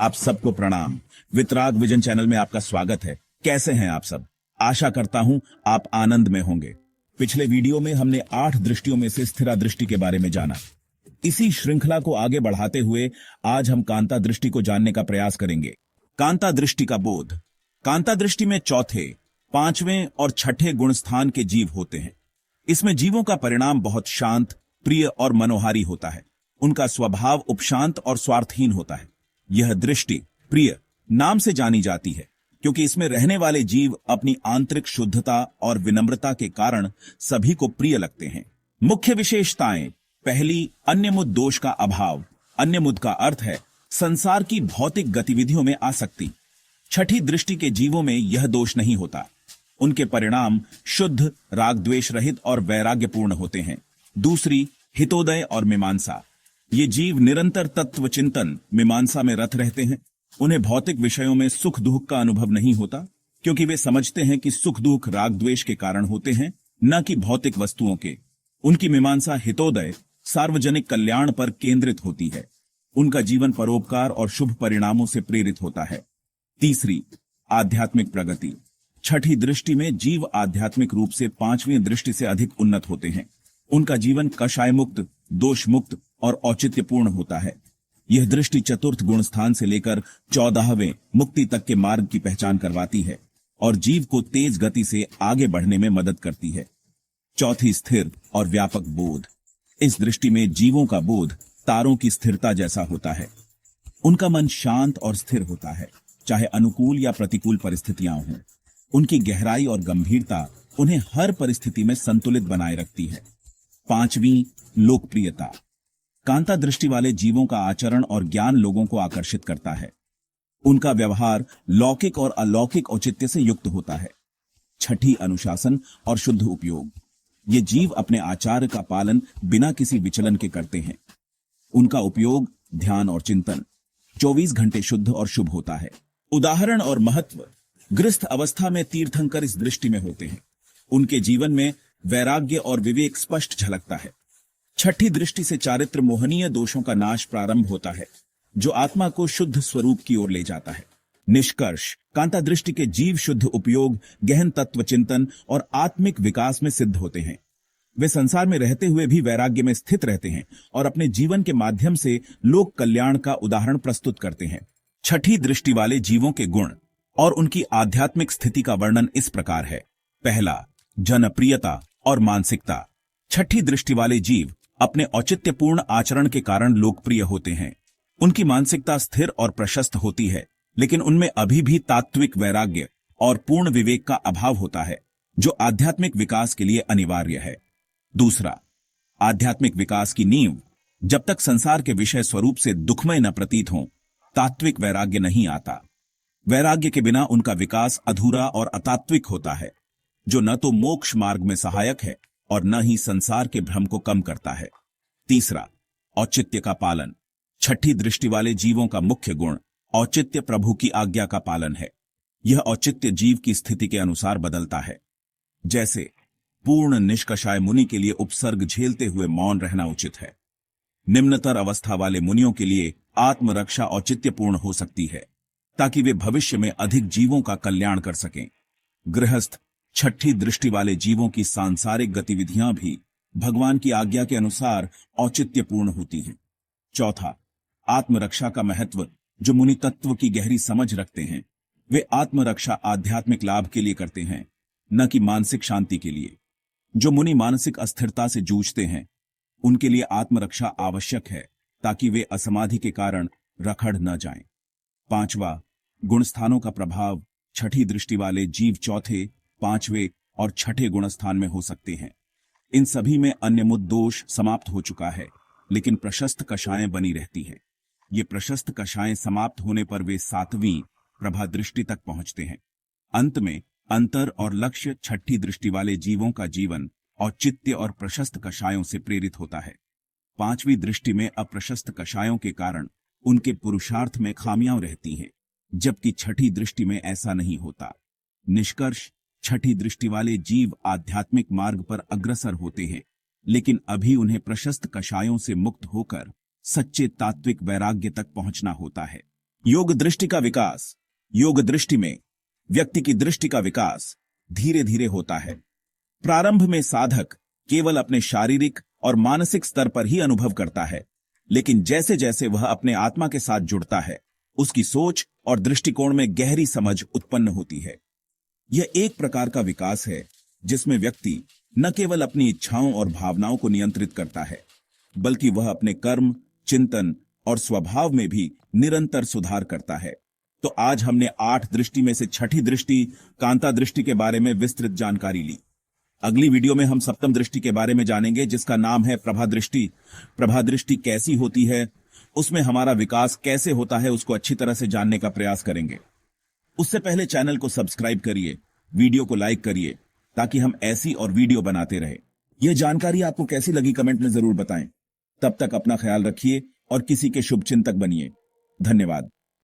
आप सबको प्रणाम। वितराग विजन चैनल में आपका स्वागत है। कैसे हैं आप सब? आशा करता हूं आप आनंद में होंगे। पिछले वीडियो में हमने 8 दृष्टियों में से स्थिरा दृष्टि के बारे में जाना। इसी श्रृंखला को आगे बढ़ाते हुए आज हम कांता दृष्टि को जानने का प्रयास करेंगे। कांता दृष्टि का बोध। कांता दृष्टि में चौथे, पांचवें और छठे गुण स्थान के जीव होते हैं। इसमें जीवों का परिणाम बहुत शांत, प्रिय और मनोहारी होता है। उनका स्वभाव उपशांत और स्वार्थहीन होता है। यह दृष्टि प्रिय नाम से जानी जाती है क्योंकि इसमें रहने वाले जीव अपनी आंतरिक शुद्धता और विनम्रता के कारण सभी को प्रिय लगते हैं। मुख्य विशेषताएं। पहली, अन्यमुद दोष का अभाव। अन्यमुद का अर्थ है संसार की भौतिक गतिविधियों में आसक्ति। छठी दृष्टि के जीवों में यह दोष नहीं होता। उनके परिणाम शुद्ध, राग द्वेष रहित और वैराग्यपूर्ण होते हैं। दूसरी, हितोदय और मीमांसा। ये जीव निरंतर तत्व चिंतन, मीमांसा में रत रहते हैं। उन्हें भौतिक विषयों में सुख दुख का अनुभव नहीं होता क्योंकि वे समझते हैं कि सुख दुख राग द्वेष के कारण होते हैं, न कि भौतिक वस्तुओं के। उनकी मीमांसा हितोदय, सार्वजनिक कल्याण पर केंद्रित होती है। उनका जीवन परोपकार और शुभ परिणामों से प्रेरित होता है। तीसरी, आध्यात्मिक प्रगति। छठी दृष्टि में जीव आध्यात्मिक रूप से पांचवीं दृष्टि से अधिक उन्नत होते हैं। उनका जीवन कषाय मुक्त, दोष मुक्त और औचित्यपूर्ण होता है। यह दृष्टि चतुर्थ गुण स्थान से लेकर 14वें मुक्ति तक के मार्ग की पहचान करवाती है और जीव को तेज गति से आगे बढ़ने में मदद करती है। चौथी, स्थिर और व्यापक बोध। इस दृष्टि में जीवों का बोध तारों की स्थिरता जैसा होता है। उनका मन शांत और स्थिर होता है, चाहे अनुकूल या प्रतिकूल परिस्थितियां हों। उनकी गहराई और गंभीरता उन्हें हर परिस्थिति में संतुलित बनाए रखती है। पांचवी, लोकप्रियता। कांता दृष्टि वाले जीवों का आचरण और ज्ञान लोगों को आकर्षित करता है। उनका व्यवहार लौकिक और अलौकिक औचित्य से युक्त होता है। छठी, अनुशासन और शुद्ध उपयोग। ये जीव अपने आचार का पालन बिना किसी विचलन के करते हैं। उनका उपयोग ध्यान और चिंतन 24 घंटे शुद्ध और शुभ होता है। उदाहरण और महत्व। गृहस्थ अवस्था में तीर्थंकर इस दृष्टि में होते हैं। उनके जीवन में वैराग्य और विवेक स्पष्ट झलकता है। छठी दृष्टि से चारित्र मोहनीय दोषों का नाश प्रारंभ होता है, जो आत्मा को शुद्ध स्वरूप की ओर ले जाता है। निष्कर्ष, कांता दृष्टि के जीव शुद्ध उपयोग, गहन तत्व चिंतन और आत्मिक विकास में सिद्ध होते हैं। वे संसार में रहते हुए भी वैराग्य में स्थित रहते हैं और अपने जीवन के माध्यम से लोक कल्याण का उदाहरण प्रस्तुत करते हैं। छठी दृष्टि वाले जीवों के गुण और उनकी आध्यात्मिक स्थिति का वर्णन इस प्रकार है। पहला, जनप्रियता और मानसिकता। छठी दृष्टि वाले जीव अपने औचित्यपूर्ण आचरण के कारण लोकप्रिय होते हैं। उनकी मानसिकता स्थिर और प्रशस्त होती है, लेकिन उनमें अभी भी तात्विक वैराग्य और पूर्ण विवेक का अभाव होता है, जो आध्यात्मिक विकास के लिए अनिवार्य है। दूसरा, आध्यात्मिक विकास की नींव। जब तक संसार के विषय स्वरूप से दुखमय न प्रतीत हो, तात्विक वैराग्य नहीं आता। वैराग्य के बिना उनका विकास अधूरा और अतात्विक होता है, जो न तो मोक्ष मार्ग में सहायक है और न ही संसार के भ्रम को कम करता है। तीसरा, औचित्य का पालन। छठी दृष्टि वाले जीवों का मुख्य गुण औचित्य, प्रभु की आज्ञा का पालन है। यह औचित्य जीव की स्थिति के अनुसार बदलता है। जैसे पूर्ण निष्कषाय मुनि के लिए उपसर्ग झेलते हुए मौन रहना उचित है। निम्नतर अवस्था वाले मुनियों के लिए आत्मरक्षा औचित्यपूर्ण हो सकती है, ताकि वे भविष्य में अधिक जीवों का कल्याण कर सकें। गृहस्थ छठी दृष्टि वाले जीवों की सांसारिक गतिविधियां भी भगवान की आज्ञा के अनुसार औचित्यपूर्ण होती हैं। चौथा, आत्मरक्षा का महत्व। जो मुनि तत्व की गहरी समझ रखते हैं, वे आत्मरक्षा आध्यात्मिक लाभ के लिए करते हैं, न कि मानसिक शांति के लिए। जो मुनि मानसिक अस्थिरता से जूझते हैं, उनके लिए आत्मरक्षा आवश्यक है, ताकि वे असमाधि के कारण रखड़ न जाएं। पांचवा, गुणस्थानों का प्रभाव। छठी दृष्टि वाले जीव चौथे, पांचवें और छठे गुणस्थान में हो सकते हैं। इन सभी में अन्यमुद दोष समाप्त हो चुका है, लेकिन प्रशस्त कषायें बनी रहती हैं। ये प्रशस्त कषायें समाप्त होने पर वे सातवीं प्रभा दृष्टि तक पहुंचते हैं। अंत में अंतर और लक्ष्य छठी दृष्टि वाले जीवों का जीवन औचित्य और प्रशस्त कषायों से प्रेरित होता है। पांचवी दृष्टि में अप्रशस्त कषायों के कारण उनके पुरुषार्थ में खामियां रहती हैं, जबकि छठी दृष्टि में ऐसा नहीं होता। निष्कर्ष, छठी दृष्टि वाले जीव आध्यात्मिक मार्ग पर अग्रसर होते हैं, लेकिन अभी उन्हें प्रशस्त कषायों से मुक्त होकर सच्चे तात्विक वैराग्य तक पहुंचना होता है। योग दृष्टि का विकास। योग दृष्टि में व्यक्ति की दृष्टि का विकास धीरे धीरे होता है। प्रारंभ में साधक केवल अपने शारीरिक और मानसिक स्तर पर ही अनुभव करता है, लेकिन जैसे जैसे वह अपने आत्मा के साथ जुड़ता है, उसकी सोच और दृष्टिकोण में गहरी समझ उत्पन्न होती है। यह एक प्रकार का विकास है जिसमें व्यक्ति न केवल अपनी इच्छाओं और भावनाओं को नियंत्रित करता है, बल्कि वह अपने कर्म, चिंतन और स्वभाव में भी निरंतर सुधार करता है। तो आज हमने 8 दृष्टि में से छठी दृष्टि कांता दृष्टि के बारे में विस्तृत जानकारी ली। अगली वीडियो में हम सप्तम दृष्टि के बारे में जानेंगे, जिसका नाम है प्रभा दृष्टि। प्रभा दृष्टि कैसी होती है, उसमें हमारा विकास कैसे होता है, उसको अच्छी तरह से जानने का प्रयास करेंगे। उससे पहले चैनल को सब्सक्राइब करिए, वीडियो को लाइक करिए, ताकि हम ऐसी और वीडियो बनाते रहे। यह जानकारी आपको कैसी लगी कमेंट में जरूर बताएं। तब तक अपना ख्याल रखिए और किसी के शुभचिंतक बनिए। धन्यवाद।